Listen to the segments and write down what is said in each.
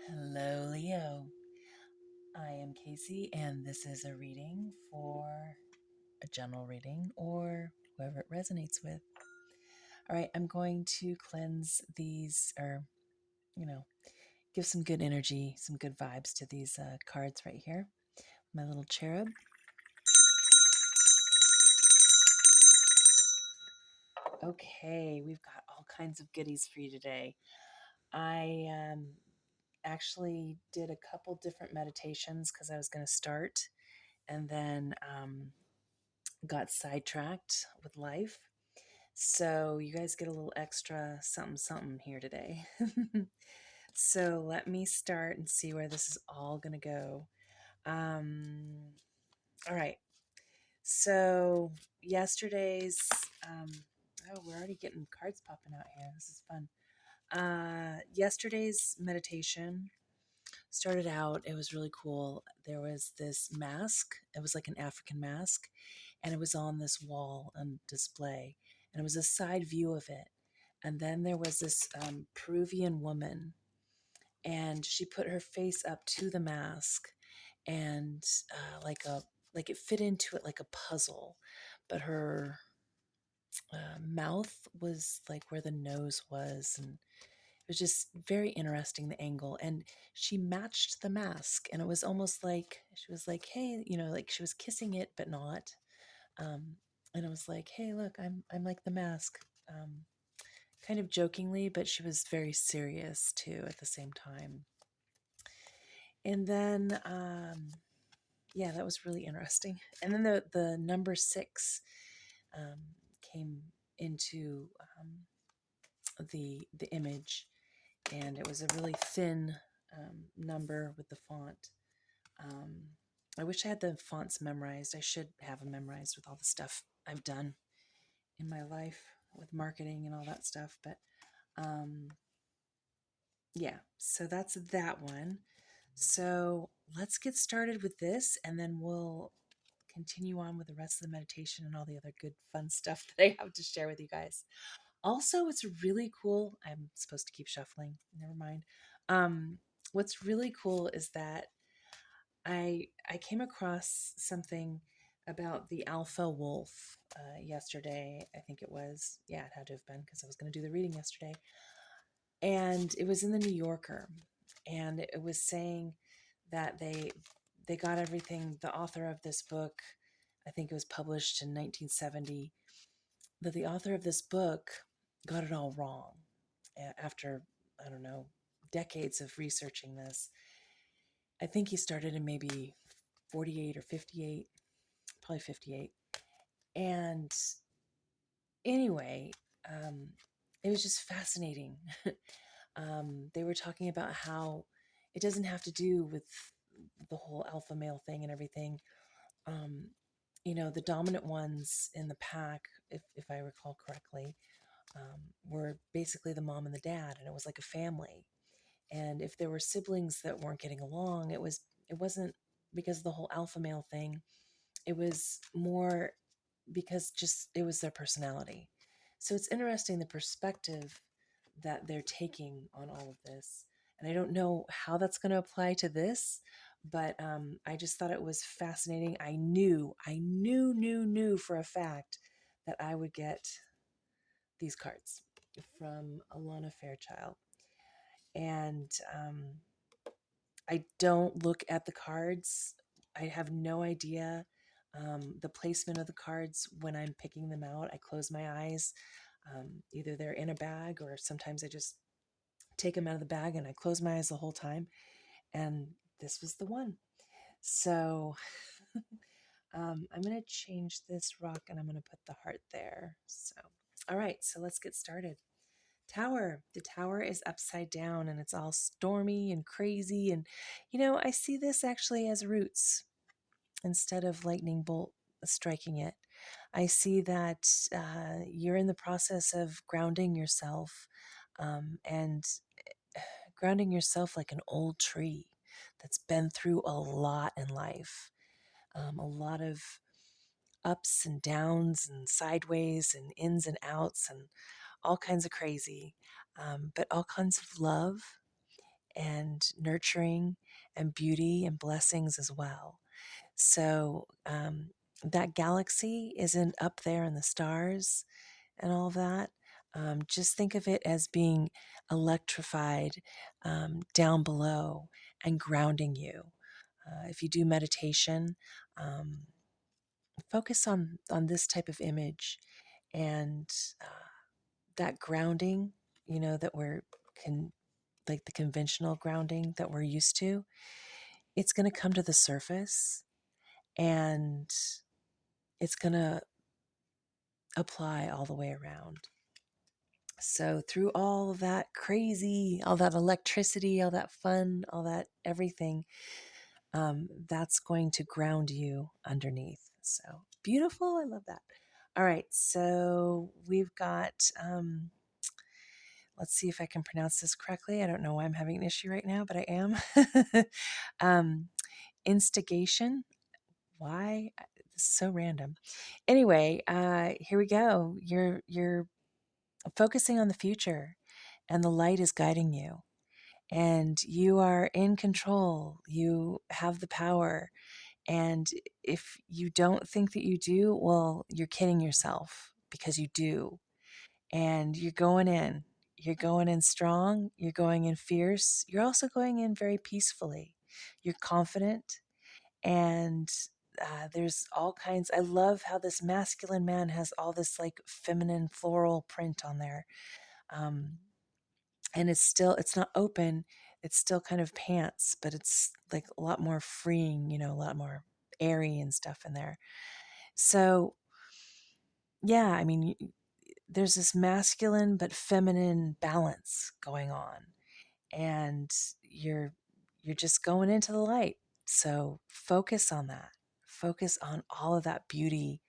Hello, Leo. I am Casey, and this is a reading for a general reading or whoever it resonates with. All right, I'm going to cleanse these, or, give some good energy, some good vibes to these cards right here. My little cherub. Okay, we've got all kinds of goodies for you today. I actually did a couple different meditations because I was going to start, and then got sidetracked with life. So you guys get a little extra something something here today. So let me start and see where this is all going to go. All right. So yesterday's, um, oh, we're already getting cards popping out here. This is fun. Yesterday's meditation started out, it was really cool. There was this mask. It was like an African mask, and it was on this wall on display, and it was a side view of it. And then there was this Peruvian woman, and she put her face up to the mask, and like it fit into it like a puzzle, but her mouth was like where the nose was, and it was just very interesting, the angle. And she matched the mask, and it was almost like she was like, hey, like she was kissing it, but not. Um, and I was like, hey, look, I'm like the mask. Kind of jokingly, but she was very serious too at the same time. And then, yeah, that was really interesting. And then the number 6 um, came into the image, and it was a really thin number with the font. Um, I wish I had the fonts memorized. I should have them memorized with all the stuff I've done in my life with marketing and all that stuff. But yeah, so that's that one. So let's get started with this, and then we'll continue on with the rest of the meditation and all the other good, fun stuff that I have to share with you guys. Also, it's really cool. I'm supposed to keep shuffling. Never mind. Um, what's really cool is that I came across something about the alpha wolf yesterday. I think it was. Yeah, it had to have been because I was going to do the reading yesterday. And it was in the New Yorker, and it was saying that they got everything. The author of this book, I think it was published in 1970, that the author of this book got it all wrong after, I don't know, decades of researching this. I think he started in maybe 48 or 58, probably 58. And anyway, it was just fascinating. They were talking about how it doesn't have to do with the whole alpha male thing and everything. Um, the dominant ones in the pack, if I recall correctly, were basically the mom and the dad, and it was like a family. And if there were siblings that weren't getting along, it wasn't because of the whole alpha male thing. It was more because just it was their personality. So it's interesting the perspective that they're taking on all of this. And I don't know how that's going to apply to this, but I just thought it was fascinating. I knew for a fact that I would get these cards from Alana Fairchild. And I don't look at the cards. I have no idea the placement of the cards when I'm picking them out. I close my eyes. Either they're in a bag, or sometimes I just take them out of the bag and I close my eyes the whole time. And this was the one. So I'm going to change this rock, and I'm going to put the heart there. So, all right, so let's get started. Tower. The tower is upside down, and it's all stormy and crazy. And, I see this actually as roots instead of lightning bolt striking it. I see that you're in the process of grounding yourself, and grounding yourself like an old tree that's been through a lot in life, a lot of ups and downs and sideways and ins and outs and all kinds of crazy, but all kinds of love and nurturing and beauty and blessings as well. So that galaxy isn't up there in the stars and all of that. Just think of it as being electrified down below and grounding you. If you do meditation, um, focus on this type of image and that grounding, that we're like the conventional grounding that we're used to. It's going to come to the surface and it's going to apply all the way around. So, through all of that crazy, all that electricity, all that fun, all that everything, that's going to ground you underneath. So, beautiful. I love that. All right. So, we've got, let's see if I can pronounce this correctly. I don't know why I'm having an issue right now, but I am. um, instigation. Why? This is so random. Anyway, here we go. You're focusing on the future, and the light is guiding you, and you are in control. You have the power, and if you don't think that you do, well, you're kidding yourself because you do. And you're going in. You're going in strong. You're going in fierce. You're also going in very peacefully. You're confident, and there's all kinds. I love how this masculine man has all this like feminine floral print on there, um, and it's not open. It's still kind of pants, but it's like a lot more freeing. A lot more airy and stuff in there. So yeah, I mean, there's this masculine but feminine balance going on, and you're just going into the light. So focus on that. Focus on all of that beauty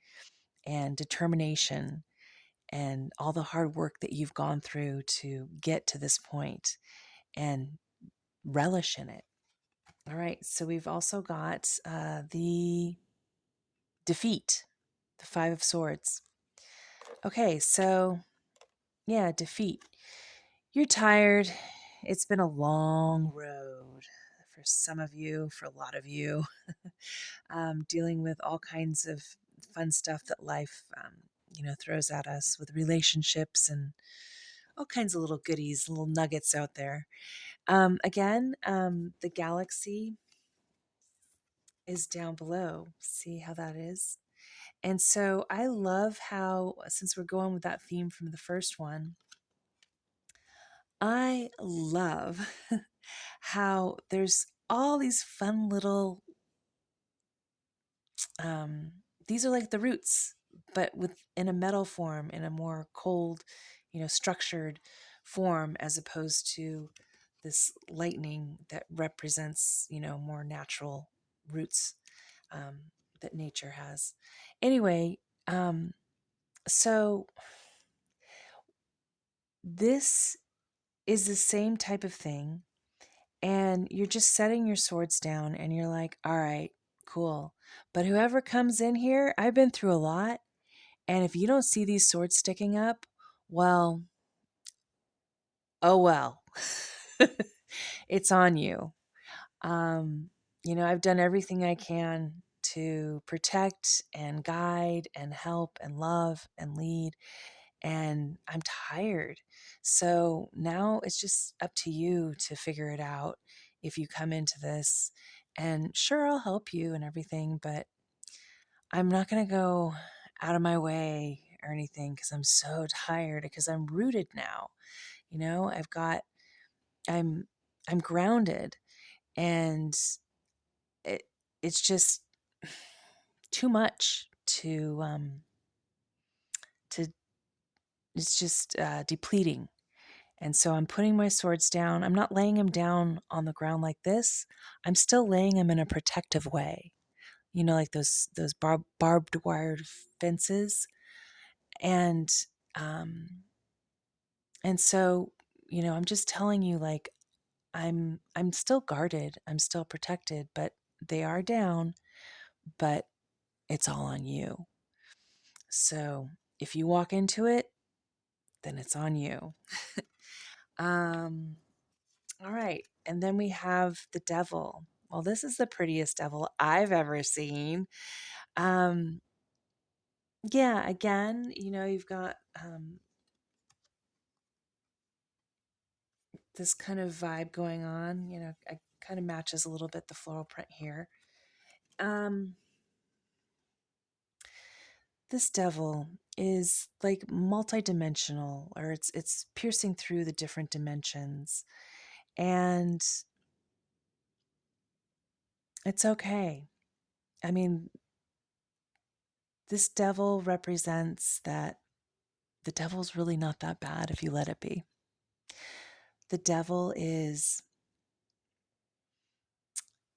and determination and all the hard work that you've gone through to get to this point, and relish in it. All right. So we've also got the defeat, the Five of Swords. Okay. So yeah, defeat. You're tired. It's been a long road for some of you, for a lot of you, dealing with all kinds of fun stuff that life, throws at us with relationships and all kinds of little goodies, little nuggets out there. Again, the galaxy is down below. See how that is? And so I love how, since we're going with that theme from the first one, I love how there's all these fun little, um, these are like the roots, but in a metal form, in a more cold, structured form, as opposed to this lightning that represents, more natural roots that nature has. Anyway, so this is the same type of thing. And you're just setting your swords down and you're like, all right, cool. But whoever comes in here, I've been through a lot. And if you don't see these swords sticking up, well, oh well. It's on you. I've done everything I can to protect and guide and help and love and lead, and I'm tired. So now it's just up to you to figure it out if you come into this. And sure, I'll help you and everything, but I'm not going to go out of my way or anything because I'm so tired, because I'm rooted now. I've got, I'm, I'm grounded, and it, it's just too much to it's just depleting. And so I'm putting my swords down. I'm not laying them down on the ground like this. I'm still laying them in a protective way. Like those barbed wire fences. And um and so, I'm just telling you, like, I'm still guarded. I'm still protected, but they are down, but it's all on you. So, if you walk into it, then it's on you. um All right. And then we have the devil. Well, this is the prettiest devil I've ever seen. Um, yeah, again, you've got this kind of vibe going on. It kind of matches a little bit the floral print here. Um, this devil is like multidimensional, or it's piercing through the different dimensions, and it's okay. I mean, this devil represents that the devil's really not that bad if you let it be. The devil is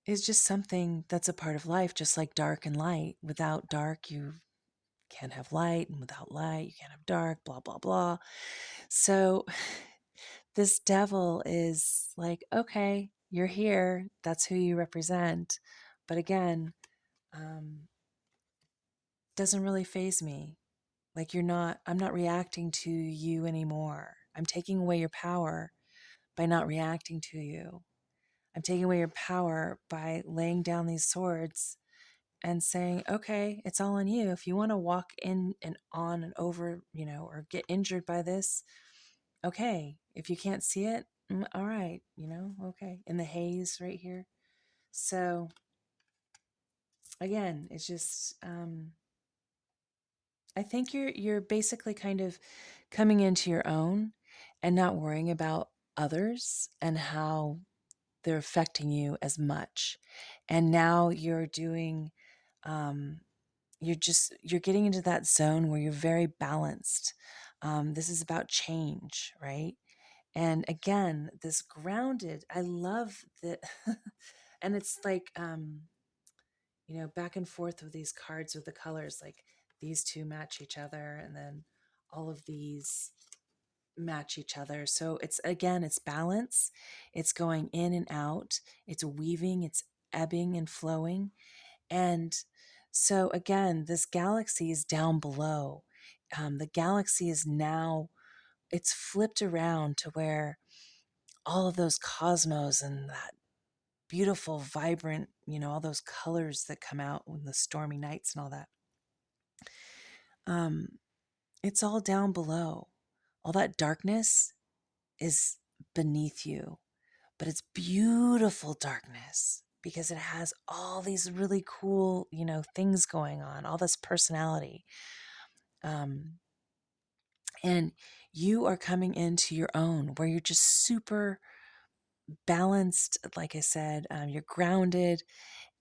just something that's a part of life, just like dark and light. Without dark, you can't have light, and without light, you can't have dark, blah, blah, blah. So this devil is like, okay, you're here. That's who you represent. But again, doesn't really faze me. Like I'm not reacting to you anymore. I'm taking away your power by not reacting to you. I'm taking away your power by laying down these swords and saying, okay, it's all on you. If you want to walk in and on and over, or get injured by this, okay. If you can't see it, all right, okay. In the haze right here. So again, it's just, I think you're basically kind of coming into your own and not worrying about others and how they're affecting you as much. And now you're doing, um, you're getting into that zone where you're very balanced. This is about change, right? And again, this grounded, I love that. And it's like, back and forth with these cards with the colors, like these two match each other, and then all of these match each other. So it's balance. It's going in and out. It's weaving, it's ebbing and flowing. And so again, this galaxy is down below. The galaxy is now, it's flipped around to where all of those cosmos and that beautiful, vibrant, all those colors that come out in the stormy nights and all that. Um, it's all down below. All that darkness is beneath you, but it's beautiful darkness because it has all these really cool, things going on, all this personality. Um, and you are coming into your own where you're just super balanced. Like I said, you're grounded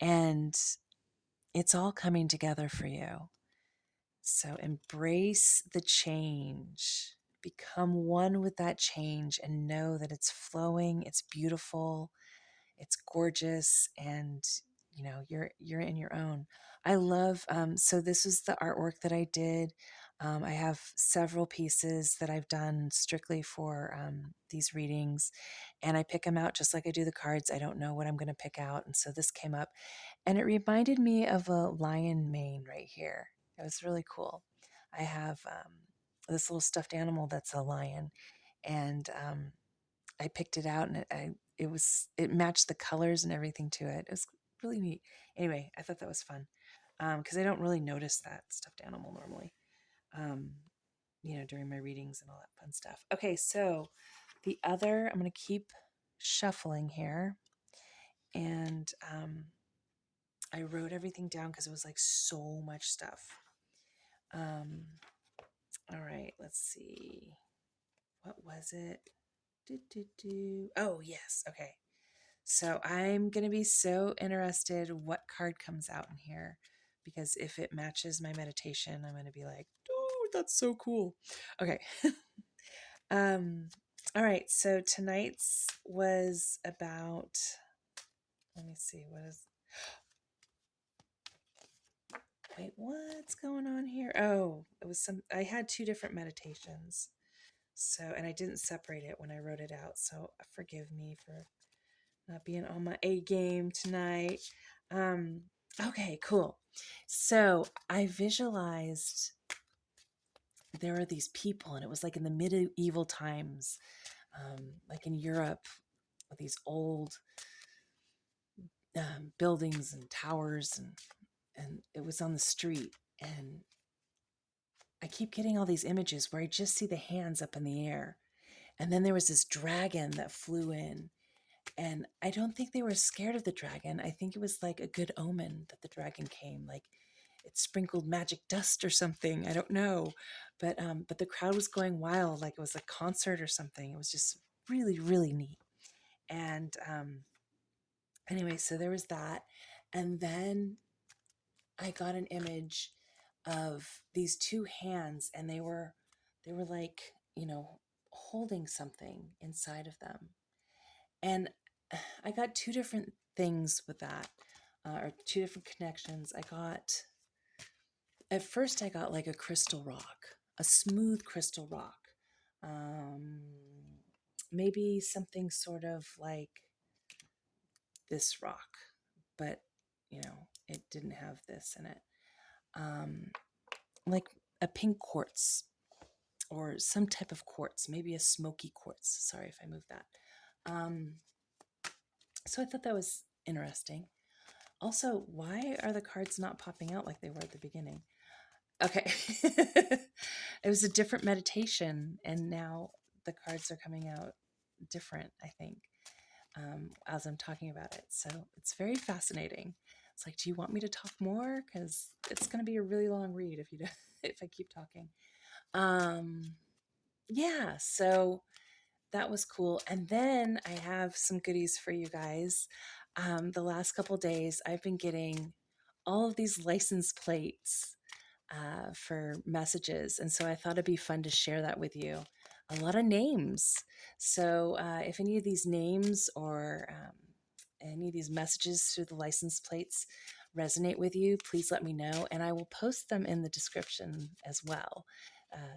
and it's all coming together for you. So embrace the change. Become one with that change and know that it's flowing, it's beautiful, it's gorgeous, and you're in your own. I love so this is the artwork that I did. I have several pieces that I've done strictly for these readings, and I pick them out just like I do the cards. I don't know what I'm going to pick out, and so this came up, and it reminded me of a lion mane right here. It was really cool. I have this little stuffed animal that's a lion, and I picked it out, and it matched the colors and everything to it. It was really neat. Anyway, I thought that was fun because I don't really notice that stuffed animal normally, um, during my readings and all that fun stuff. Okay, so I'm going to keep shuffling here, and I wrote everything down because it was like so much stuff. Um, all right, let's see. What was it? Oh, yes. Okay. So I'm going to be so interested what card comes out in here because if it matches my meditation, I'm going to be like, oh, that's so cool. Okay. um, all right. So tonight's was about, let me see, wait, what's going on here? Oh, I had two different meditations. So, and I didn't separate it when I wrote it out. So forgive me for not being on my A game tonight. Okay, cool. So I visualized there are these people, and it was like in the medieval times, like in Europe, these old buildings and towers, and it was on the street. And I keep getting all these images where I just see the hands up in the air. And then there was this dragon that flew in. And I don't think they were scared of the dragon. I think it was like a good omen that the dragon came. Like it sprinkled magic dust or something. I don't know. But the crowd was going wild, like it was a concert or something. It was just really, really neat. And anyway, so there was that. And then I got an image of these two hands, and they were like, holding something inside of them. And I got two different things with that, or two different connections. At first I got like a crystal rock, a smooth crystal rock. Um, Maybe something sort of like this rock, but it didn't have this in it. Um, like a pink quartz or some type of quartz, maybe a smoky quartz. Sorry if I moved that. So I thought that was interesting. Also, why are the cards not popping out like they were at the beginning? Okay. It was a different meditation, and now the cards are coming out different, I think, as I'm talking about it. So it's very fascinating. It's like, do you want me to talk more? Because it's going to be a really long read if you do, if I keep talking. Yeah, so that was cool. And then I have some goodies for you guys. The last couple days, I've been getting all of these license plates for messages. And so I thought it'd be fun to share that with you. A lot of names. So if any of these names or any of these messages through the license plates resonate with you, please let me know. And I will post them in the description as well.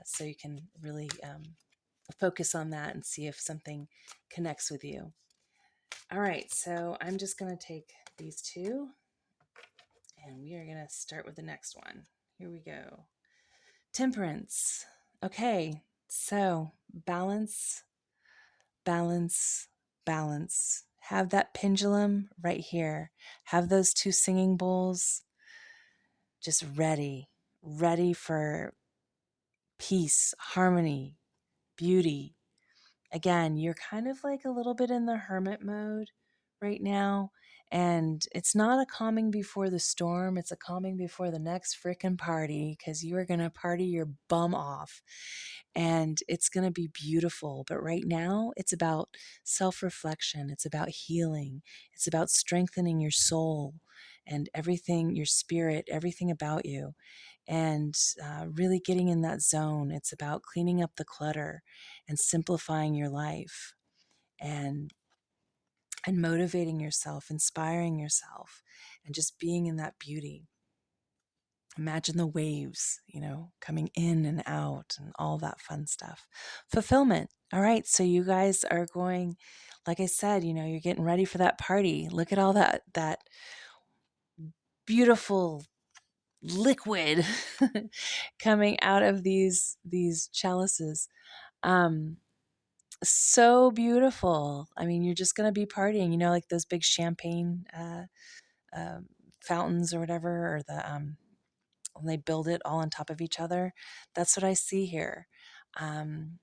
So you can really focus on that and see if something connects with you. All right, so I'm just going to take these two and we are going to start with the next one. Here we go. Temperance. Okay, so balance, balance, balance. Have that pendulum right here. Have those two singing bowls just ready for peace, harmony, beauty. Again, you're kind of like a little bit in the hermit mode right now. And it's not a calming before the storm. It's a calming before the next frickin' party, because you are going to party your bum off. And it's going to be beautiful. But right now, it's about self-reflection. It's about healing. It's about strengthening your soul and everything, your spirit, everything about you. And really getting in that zone. It's about cleaning up the clutter and simplifying your life and motivating yourself, inspiring yourself, and just being in that beauty. Imagine the waves, coming in and out and all that fun stuff. Fulfillment. All right, so you guys are going, like I said, you're getting ready for that party. Look at all that beautiful liquid coming out of these chalices. So beautiful. I mean, you're just going to be partying, like those big champagne um, fountains or whatever, or when they build it all on top of each other. That's what I see here. And,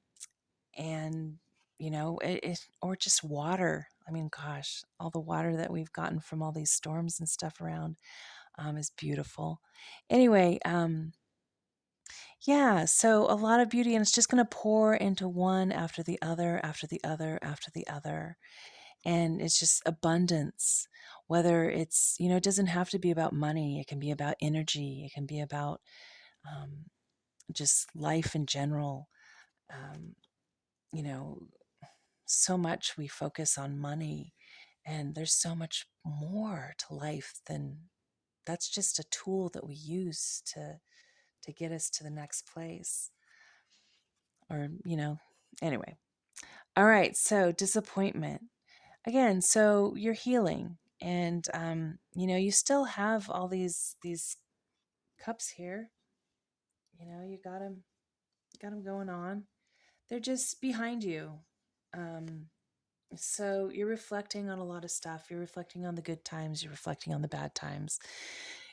or just water. I mean, gosh, all the water that we've gotten from all these storms and stuff around is beautiful. Anyway, yeah, so a lot of beauty, and it's just going to pour into one after the other, after the other, after the other. And it's just abundance. Whether it's, it doesn't have to be about money, it can be about energy, it can be about just life in general. Um, you know, so much we focus on money, and there's so much more to life than that's just a tool that we use to get us to the next place. Or, anyway. All right, so disappointment. Again, so you're healing, and you still have all these cups here. You got them going on. They're just behind you. So you're reflecting on a lot of stuff. You're reflecting on the good times. You're reflecting on the bad times.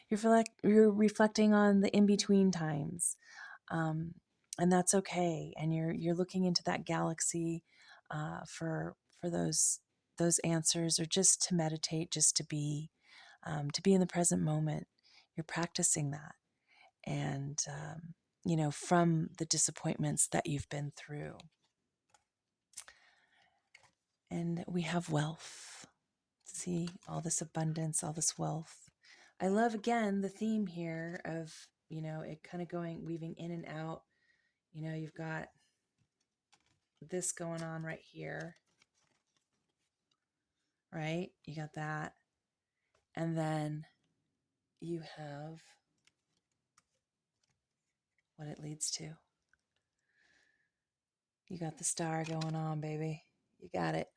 You're reflecting on the in between times, um, and that's okay. And you're looking into that galaxy for those answers, or just to meditate, just to be in the present moment. You're practicing that, and from the disappointments that you've been through. And we have wealth. See all this abundance, all this wealth. I love, again, the theme here of, it kind of weaving in and out. You've got this going on right here, right? You got that. And then you have what it leads to. You got the star going on, baby. You got it.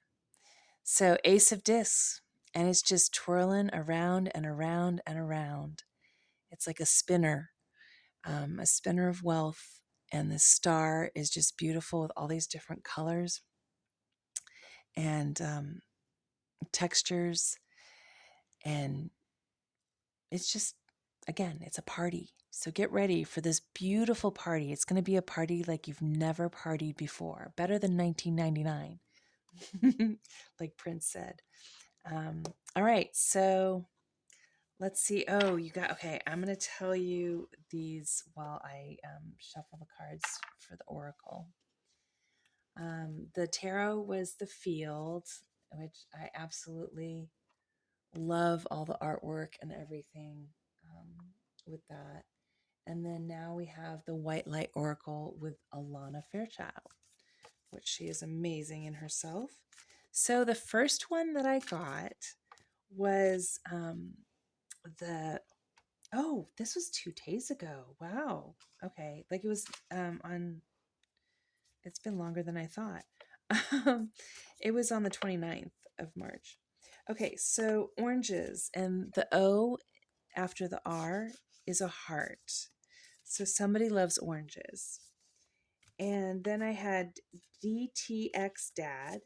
So, Ace of Discs, and it's just twirling around and around and around. It's like a spinner of wealth. And the star is just beautiful with all these different colors and textures. And it's just, again, it's a party. So get ready for this beautiful party. It's going to be a party like you've never partied before. Better than 1999, like Prince said. All right, so let's see. Oh, okay. I'm going to tell you these while I shuffle the cards for the oracle. The tarot was the field, which I absolutely love, all the artwork and everything with that. And then now we have the White Light Oracle with Alana Fairchild, which she is amazing in herself. So the first one that I got was this was 2 days ago. Wow. Okay. Like it was it's been longer than I thought. It was on the 29th of March. Okay, so oranges, and the O after the R is a heart. So somebody loves oranges. And then I had DTX Dad.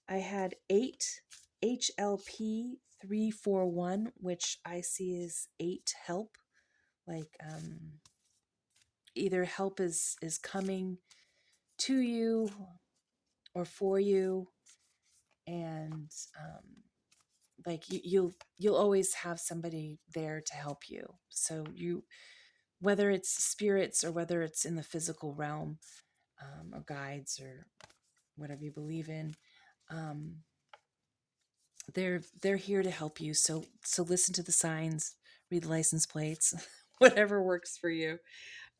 I had 8 HLP 341, which I see as 8 help. Like either help is coming to you or for you, and like you'll always have somebody there to help you. So whether it's spirits or whether it's in the physical realm, or guides or whatever you believe in, they're here to help you. So listen to the signs, read the license plates, whatever works for you.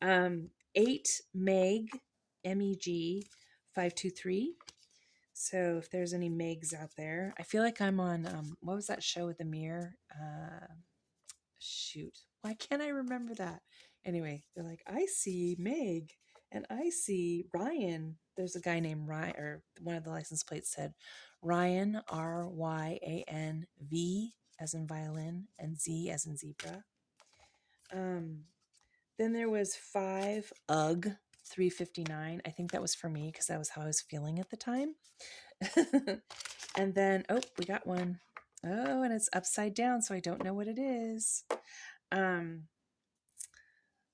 8 Meg, MEG 523. So if there's any Megs out there, I feel like I'm on what was that show with the mirror? Shoot, why can't I remember that? Anyway, they're like, I see Meg and I see Ryan. There's a guy named Ryan, or one of the license plates said Ryan, RYANV as in violin and Z as in zebra. Then there was 5 UGG 359. I think that was for me because that was how I was feeling at the time. And then, we got one. Oh, and it's upside down, so I don't know what it is.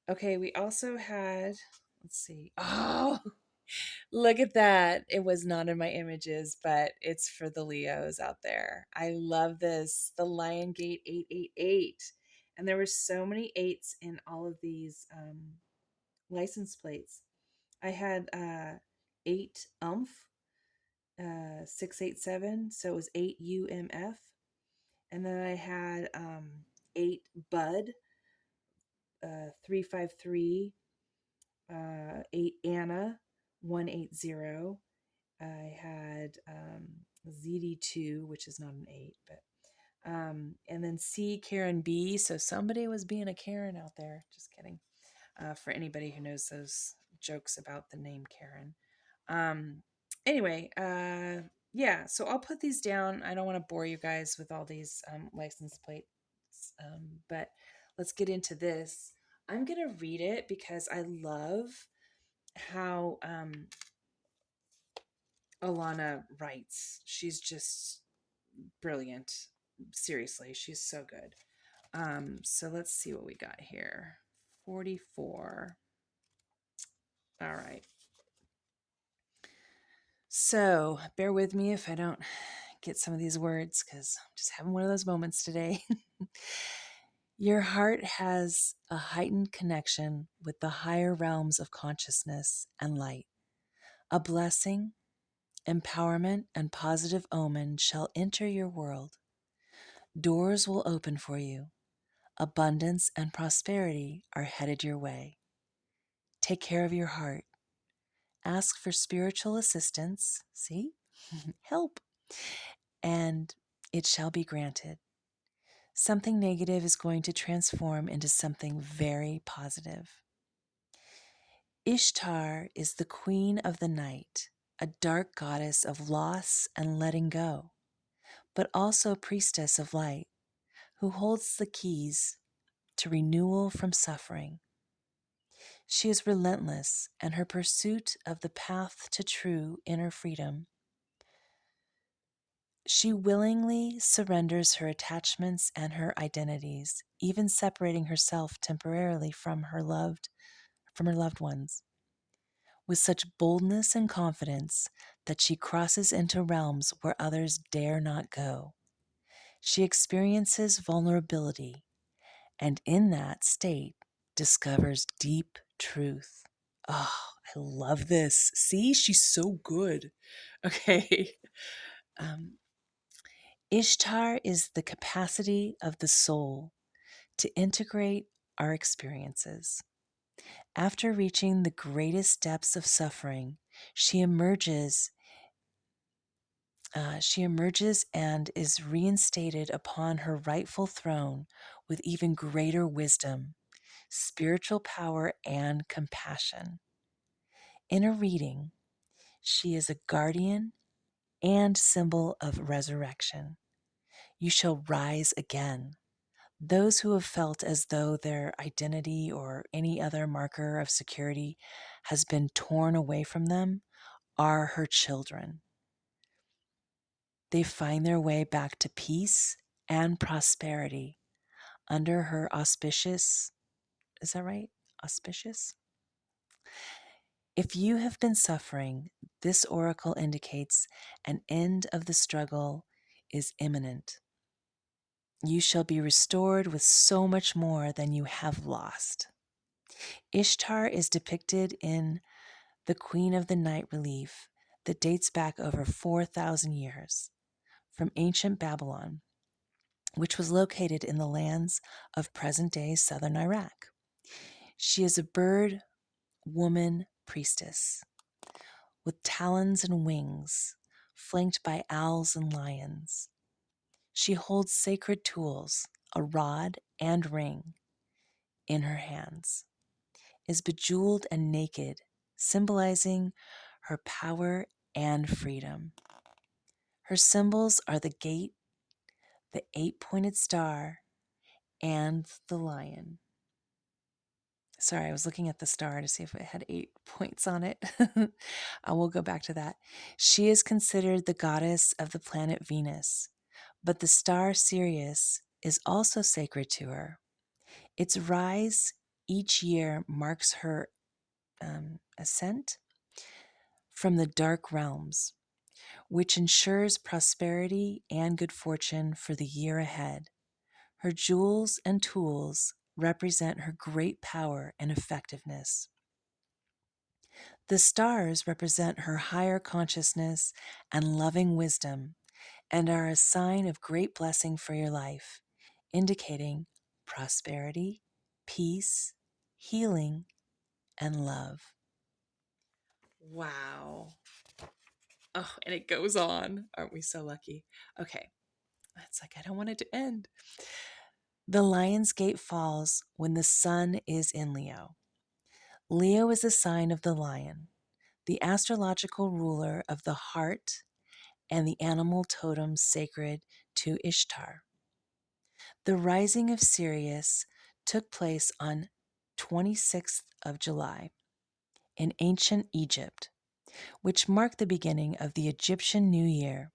Okay, we also had, let's see. Oh, look at that. It was not in my images, but it's for the Leos out there. I love this. The Lion Gate 888. And there were so many 8s in all of these license plates. I had 8 UMF 687, so it was 8 UMF. And then I had 8 Bud 353, 8 Anna 180. I had ZD2, which is not an 8, but and then C Karen B. So somebody was being a Karen out there. Just kidding. For anybody who knows those jokes about the name Karen. Anyway, yeah, so I'll put these down. I don't want to bore you guys with all these license plates, but let's get into this. I'm going to read it because I love how Alana writes. She's just brilliant. Seriously, she's so good. So let's see what we got here. 44. All right. So bear with me if I don't get some of these words because I'm just having one of those moments today. Your heart has a heightened connection with the higher realms of consciousness and light. A blessing, empowerment, and positive omen shall enter your world. Doors will open for you. Abundance and prosperity are headed your way. Take care of your heart. Ask for spiritual assistance. See? Help. And it shall be granted. Something negative is going to transform into something very positive. Ishtar is the queen of the night, a dark goddess of loss and letting go, but also priestess of light, who holds the keys to renewal from suffering. She is relentless, and her pursuit of the path to true inner freedom. She willingly surrenders her attachments and her identities, even separating herself temporarily from her loved ones, with such boldness and confidence that she crosses into realms where others dare not go. She experiences vulnerability, and in that state discovers deep truth. Oh, I love this. See, she's so good. Okay. Um, Ishtar is the capacity of the soul to integrate our experiences. After reaching the greatest depths of suffering, she emerges. She emerges and is reinstated upon her rightful throne with even greater wisdom, spiritual power, and compassion. In a reading, she is a guardian and symbol of resurrection. You shall rise again. Those who have felt as though their identity or any other marker of security has been torn away from them are her children. They find their way back to peace and prosperity under her auspicious, is that right? Auspicious? If you have been suffering, this oracle indicates an end of the struggle is imminent. You shall be restored with so much more than you have lost. Ishtar is depicted in the Queen of the Night relief that dates back over 4,000 years from ancient Babylon, which was located in the lands of present-day southern Iraq. She is a bird woman priestess with talons and wings, flanked by owls and lions. She holds sacred tools, a rod and ring, in her hands, is bejeweled and naked, symbolizing her power and freedom. Her symbols are the gate, the 8-pointed star, and the lion. Sorry, I was looking at the star to see if it had 8 points on it. I will go back to that. She is considered the goddess of the planet Venus, but the star Sirius is also sacred to her. Its rise each year marks her ascent from the dark realms, which ensures prosperity and good fortune for the year ahead. Her jewels and tools represent her great power and effectiveness. The stars represent her higher consciousness and loving wisdom and are a sign of great blessing for your life, indicating prosperity, peace, healing, and love. Wow. Oh, and it goes on. Aren't we so lucky? Okay. It's like, I don't want it to end. The Lion's Gate falls when the sun is in Leo. Leo is a sign of the lion, the astrological ruler of the heart and the animal totem sacred to Ishtar. The rising of Sirius took place on 26th of July in ancient Egypt, which mark the beginning of the Egyptian New Year.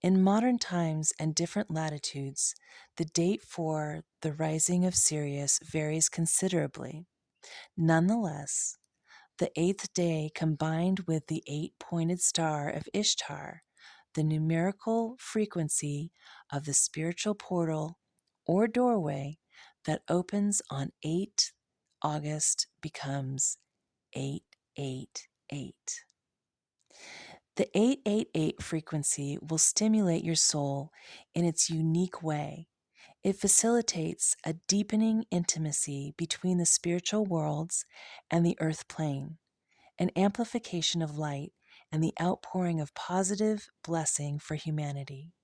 In modern times and different latitudes, the date for the rising of Sirius varies considerably. Nonetheless, the eighth day combined with the eight-pointed star of Ishtar, the numerical frequency of the spiritual portal or doorway that opens on 8 August becomes 888. The 888 frequency will stimulate your soul in its unique way. It facilitates a deepening intimacy between the spiritual worlds and the earth plane, an amplification of light, and the outpouring of positive blessing for humanity.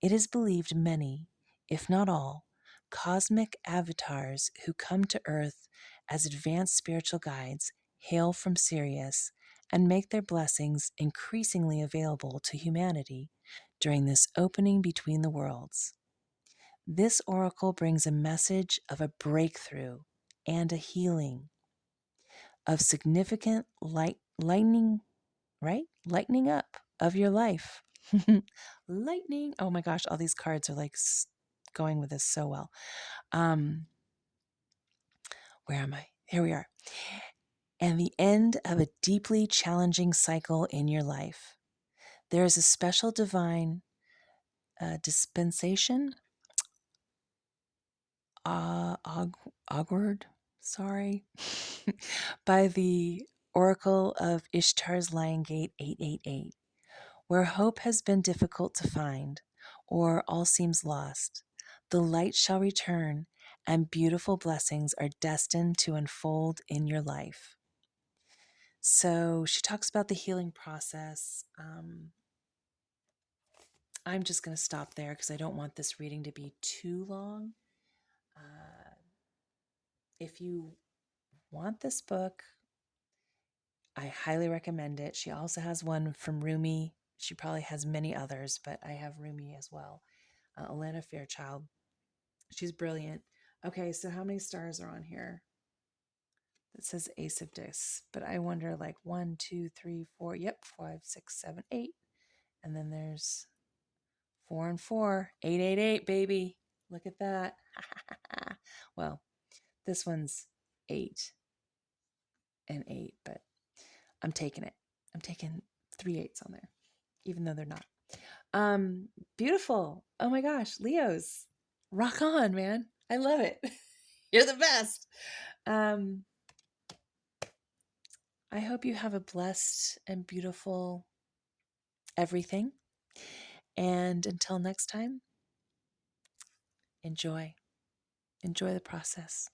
It is believed many, if not all, cosmic avatars who come to Earth as advanced spiritual guides hail from Sirius and make their blessings increasingly available to humanity during this opening between the worlds. This oracle brings a message of a breakthrough and a healing, of significant lightning, right? Lightening up of your life. Lightning. Oh my gosh, all these cards are like going with this so well. Where am I? Here we are. And the end of a deeply challenging cycle in your life. There is a special divine dispensation, augured, sorry, by the Oracle of Ishtar's Lion Gate 888. Where hope has been difficult to find, or all seems lost, the light shall return, and beautiful blessings are destined to unfold in your life. So she talks about the healing process. I'm just going to stop there because I don't want this reading to be too long. If you want this book, I highly recommend it. She also has one from Rumi. She probably has many others, but I have Rumi as well. Alana Fairchild. She's brilliant. Okay, so how many stars are on here? It says Ace of Discs, but I wonder like 1, 2, 3, 4. Yep, 5, 6, 7, 8. And then there's 4 and 4. 888, baby. Look at that. Well, this one's 8 and 8, but I'm taking it. I'm taking 3 8s on there, even though they're not. Beautiful. Oh my gosh, Leos. Rock on, man. I love it. You're the best. I hope you have a blessed and beautiful everything. And until next time, enjoy. Enjoy the process.